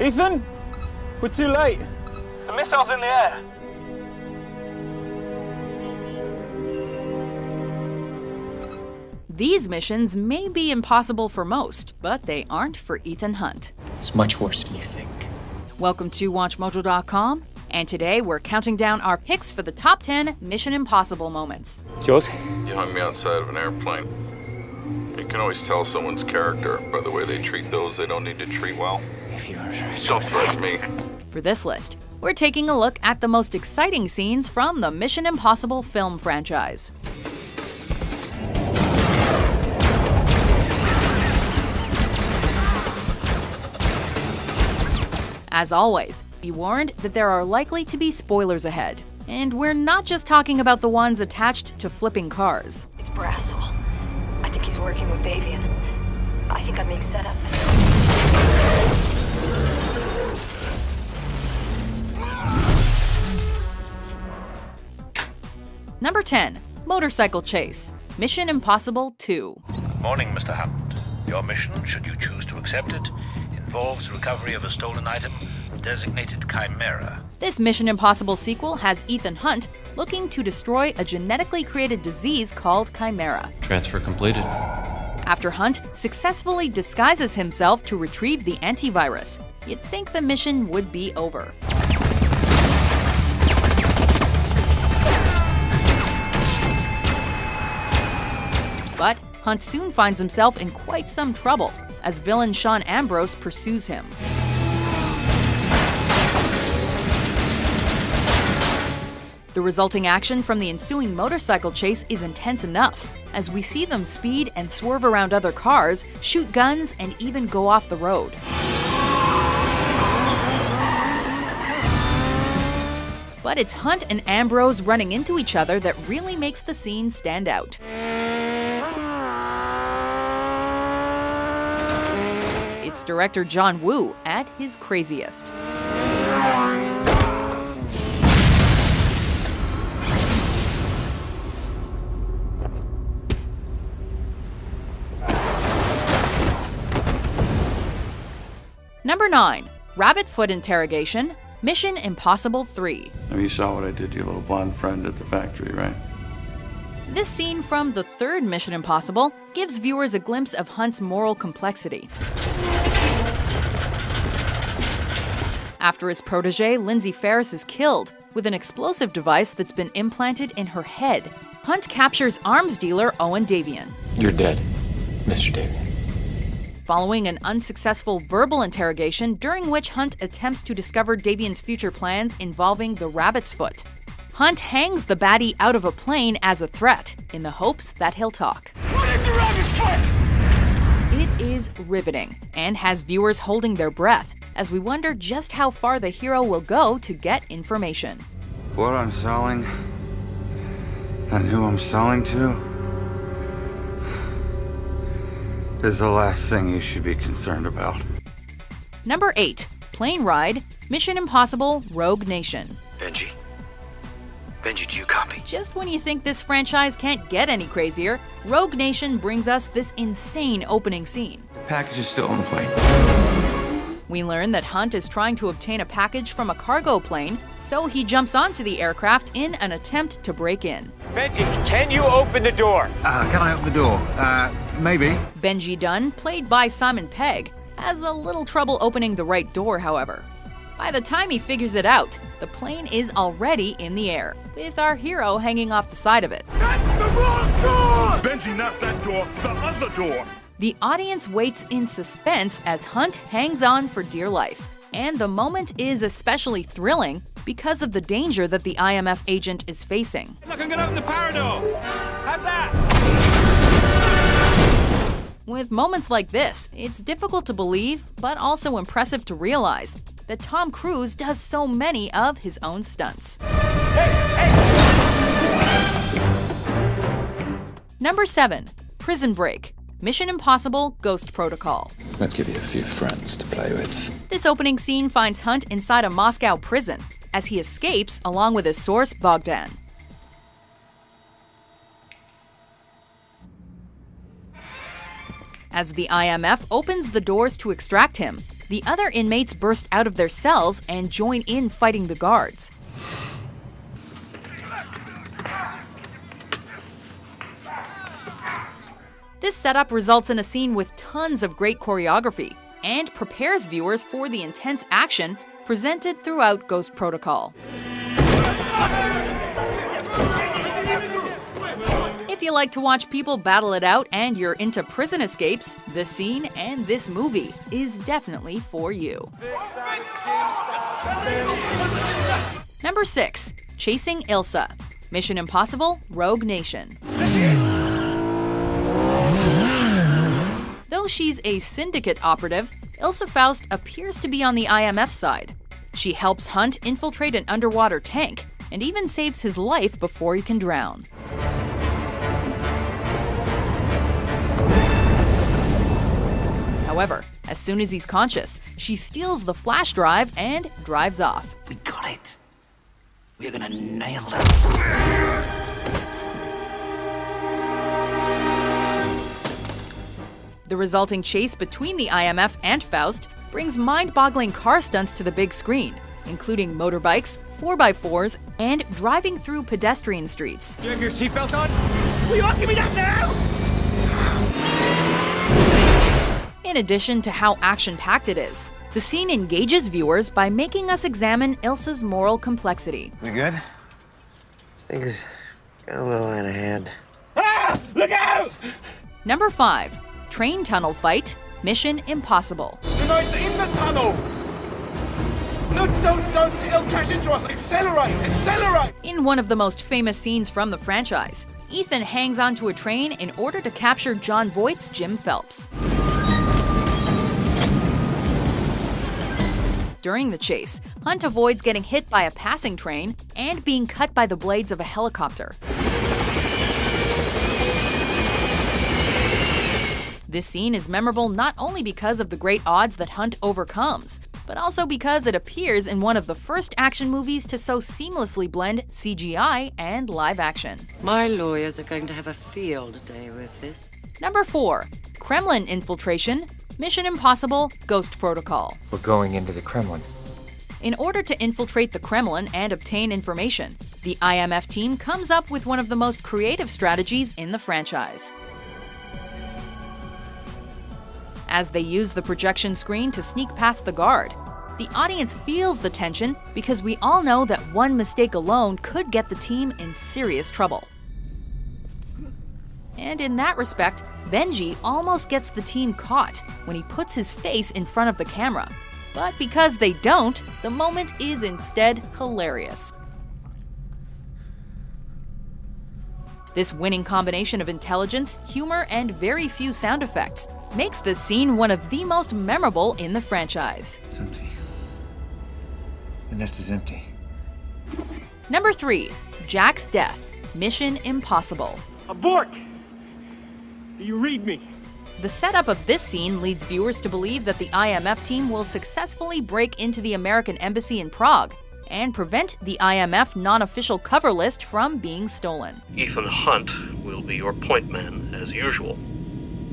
Ethan? We're too late. The missile's in the air. These missions may be impossible for most, but they aren't for Ethan Hunt. It's much worse than you think. Welcome to WatchMojo.com, and today we're counting down our picks for the top 10 Mission Impossible moments. Yours? You hung me outside of an airplane. You can always tell someone's character by the way they treat those they don't need to treat well. Don't threaten me. For this list, we're taking a look at the most exciting scenes from the Mission Impossible film franchise. As always, be warned that there are likely to be spoilers ahead. And we're not just talking about the ones attached to flipping cars. It's Brassel. I think he's working with Davian. I think I'm being set up. Number 10. Motorcycle Chase. Mission Impossible 2. Morning, Mr. Hunt. Your mission, should you choose to accept it, involves recovery of a stolen item designated Chimera. This Mission Impossible sequel has Ethan Hunt looking to destroy a genetically created disease called Chimera. Transfer completed. After Hunt successfully disguises himself to retrieve the antivirus, you'd think the mission would be over. But Hunt soon finds himself in quite some trouble as villain Sean Ambrose pursues him. The resulting action from the ensuing motorcycle chase is intense enough, as we see them speed and swerve around other cars, shoot guns, and even go off the road. But it's Hunt and Ambrose running into each other that really makes the scene stand out. It's director John Woo at his craziest. Number 9. Rabbit Foot Interrogation, Mission Impossible 3. Now you saw what I did to your little blonde friend at the factory, right? This scene from the third Mission Impossible gives viewers a glimpse of Hunt's moral complexity. After his protege, Lindsay Ferris, is killed with an explosive device that's been implanted in her head, Hunt captures arms dealer Owen Davian. You're dead, Mr. Davian. Following an unsuccessful verbal interrogation during which Hunt attempts to discover Davian's future plans involving the rabbit's foot, Hunt hangs the baddie out of a plane as a threat in the hopes that he'll talk. What is the rabbit's foot? It is riveting and has viewers holding their breath as we wonder just how far the hero will go to get information. What I'm selling and who I'm selling to is the last thing you should be concerned about. Number 8. Plane Ride, Mission Impossible Rogue Nation. Benji? Benji, do you copy? Just when you think this franchise can't get any crazier, Rogue Nation brings us this insane opening scene. The package is still on the plane. We learn that Hunt is trying to obtain a package from a cargo plane, so he jumps onto the aircraft in an attempt to break in. Benji, can you open the door? Can I open the door? Maybe. Benji Dunn, played by Simon Pegg, has a little trouble opening the right door, however. By the time he figures it out, the plane is already in the air, with our hero hanging off the side of it. That's the wrong door! Benji, not that door, the other door! The audience waits in suspense as Hunt hangs on for dear life. And the moment is especially thrilling because of the danger that the IMF agent is facing. Look, I'm gonna open the power door. How's that? With moments like this, it's difficult to believe, but also impressive to realize that Tom Cruise does so many of his own stunts. Number 7. Prison Break, Mission Impossible Ghost Protocol. Let's give you a few friends to play with. This opening scene finds Hunt inside a Moscow prison as he escapes along with his source Bogdan. As the IMF opens the doors to extract him, the other inmates burst out of their cells and join in fighting the guards. This setup results in a scene with tons of great choreography and prepares viewers for the intense action presented throughout Ghost Protocol. If you like to watch people battle it out and you're into prison escapes, this scene and this movie is definitely for you. Number 6. Chasing Ilsa. Mission Impossible: Rogue Nation. Though she's a syndicate operative, Ilsa Faust appears to be on the IMF side. She helps Hunt infiltrate an underwater tank and even saves his life before he can drown. However, as soon as he's conscious, she steals the flash drive and drives off. We got it. We're gonna nail them. The resulting chase between the IMF and Faust brings mind-boggling car stunts to the big screen, including motorbikes, 4x4s, and driving through pedestrian streets. You have your seatbelt on? Will you asking me that now? In addition to how action-packed it is, the scene engages viewers by making us examine Ilsa's moral complexity. We good? Things got a little out of hand. Ah! Look out! Number 5. Train tunnel fight, Mission Impossible. The guy's in the tunnel! No, don't! He'll crash into us! Accelerate! Accelerate! In one of the most famous scenes from the franchise, Ethan hangs onto a train in order to capture Jon Voight's Jim Phelps. During the chase, Hunt avoids getting hit by a passing train and being cut by the blades of a helicopter. This scene is memorable not only because of the great odds that Hunt overcomes, but also because it appears in one of the first action movies to so seamlessly blend CGI and live action. My lawyers are going to have a field day with this. Number 4. Kremlin infiltration, Mission Impossible: Ghost Protocol. We're going into the Kremlin. In order to infiltrate the Kremlin and obtain information, the IMF team comes up with one of the most creative strategies in the franchise. As they use the projection screen to sneak past the guard, the audience feels the tension because we all know that one mistake alone could get the team in serious trouble. And in that respect, Benji almost gets the team caught when he puts his face in front of the camera. But because they don't, the moment is instead hilarious. This winning combination of intelligence, humor, and very few sound effects makes this scene one of the most memorable in the franchise. It's empty. The nest is empty. Number 3. Jack's death, Mission Impossible. Abort! Do you read me? The setup of this scene leads viewers to believe that the IMF team will successfully break into the American embassy in Prague and prevent the IMF non-official cover list from being stolen. Ethan Hunt will be your point man, as usual.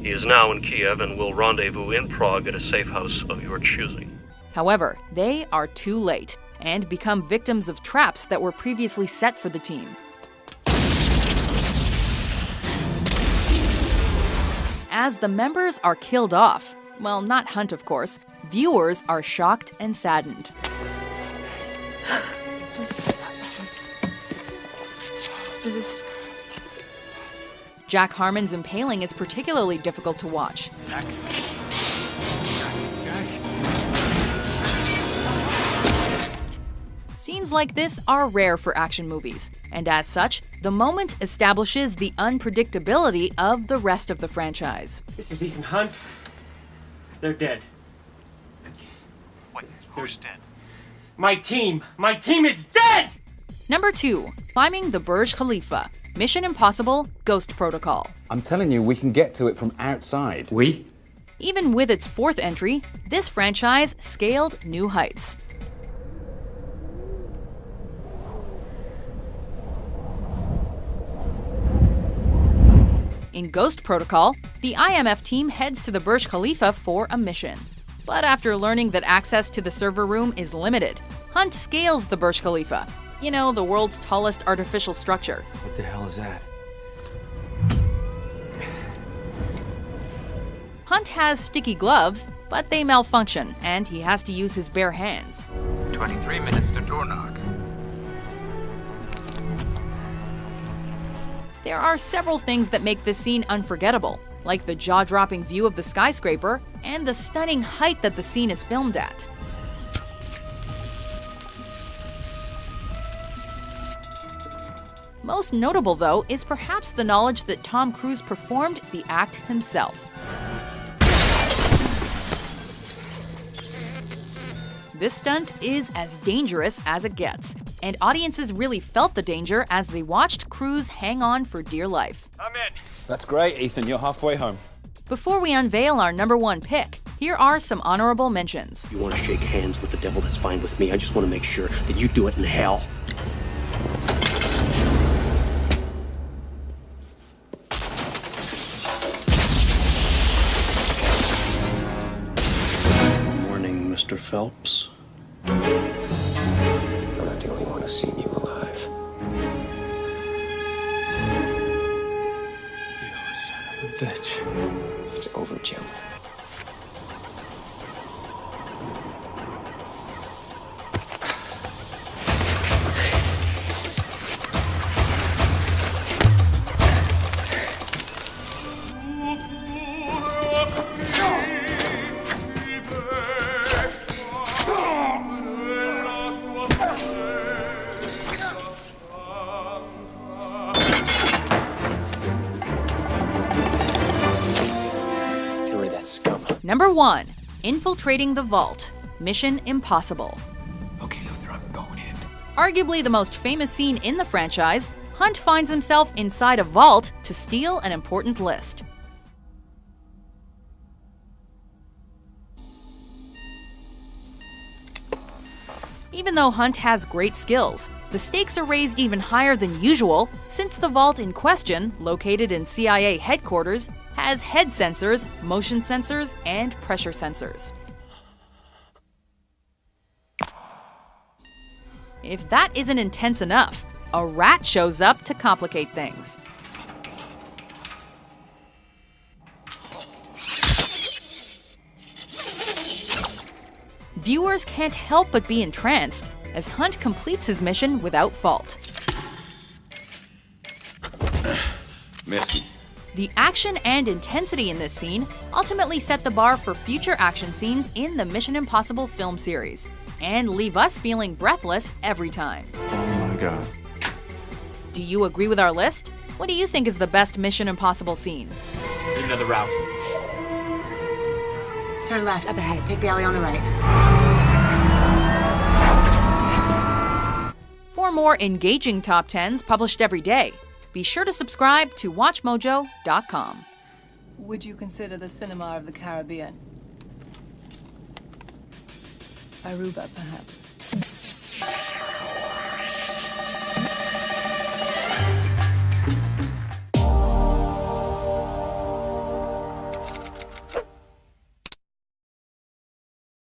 He is now in Kiev and will rendezvous in Prague at a safe house of your choosing. However, they are too late and become victims of traps that were previously set for the team. As the members are killed off, well, not Hunt of course, viewers are shocked and saddened. Jack Harmon's impaling is particularly difficult to watch. Scenes like this are rare for action movies, and as such, the moment establishes the unpredictability of the rest of the franchise. This is Ethan Hunt. They're dead. Wait, who's dead? My team! My team is dead! Number 2. Climbing the Burj Khalifa, Mission Impossible: Ghost Protocol. I'm telling you, we can get to it from outside. We? Even with its 4th entry, this franchise scaled new heights. In Ghost Protocol, the IMF team heads to the Burj Khalifa for a mission. But after learning that access to the server room is limited, Hunt scales the Burj Khalifa. You know, the world's tallest artificial structure. What the hell is that? Hunt has sticky gloves, but they malfunction, and he has to use his bare hands. 23 minutes to door knock. There are several things that make this scene unforgettable, like the jaw-dropping view of the skyscraper and the stunning height that the scene is filmed at. Most notable, though, is perhaps the knowledge that Tom Cruise performed the act himself. This stunt is as dangerous as it gets, and audiences really felt the danger as they watched Cruise hang on for dear life. I'm in. That's great, Ethan. You're halfway home. Before we unveil our #1 pick, here are some honorable mentions. You want to shake hands with the devil, that's fine with me. I just want to make sure that you do it in hell. Morning, Mr. Phelps. I'm not the only one who's seen you alive. You son of a bitch. It's over, Jim. Number 1. Infiltrating the Vault. Mission Impossible. Okay, Luther, I'm going in. Arguably the most famous scene in the franchise, Hunt finds himself inside a vault to steal an important list. Even though Hunt has great skills, the stakes are raised even higher than usual since the vault in question, located in CIA headquarters, has head sensors, motion sensors, and pressure sensors. If that isn't intense enough, a rat shows up to complicate things. Viewers can't help but be entranced as Hunt completes his mission without fault. Merci. The action and intensity in this scene ultimately set the bar for future action scenes in the Mission Impossible film series, and leave us feeling breathless every time. Oh my God. Do you agree with our list? What do you think is the best Mission Impossible scene? Another route. Turn left, up ahead. Take the alley on the right. For more engaging top 10s published every day, be sure to subscribe to WatchMojo.com. Would you consider the cinema of the Caribbean? Aruba, perhaps.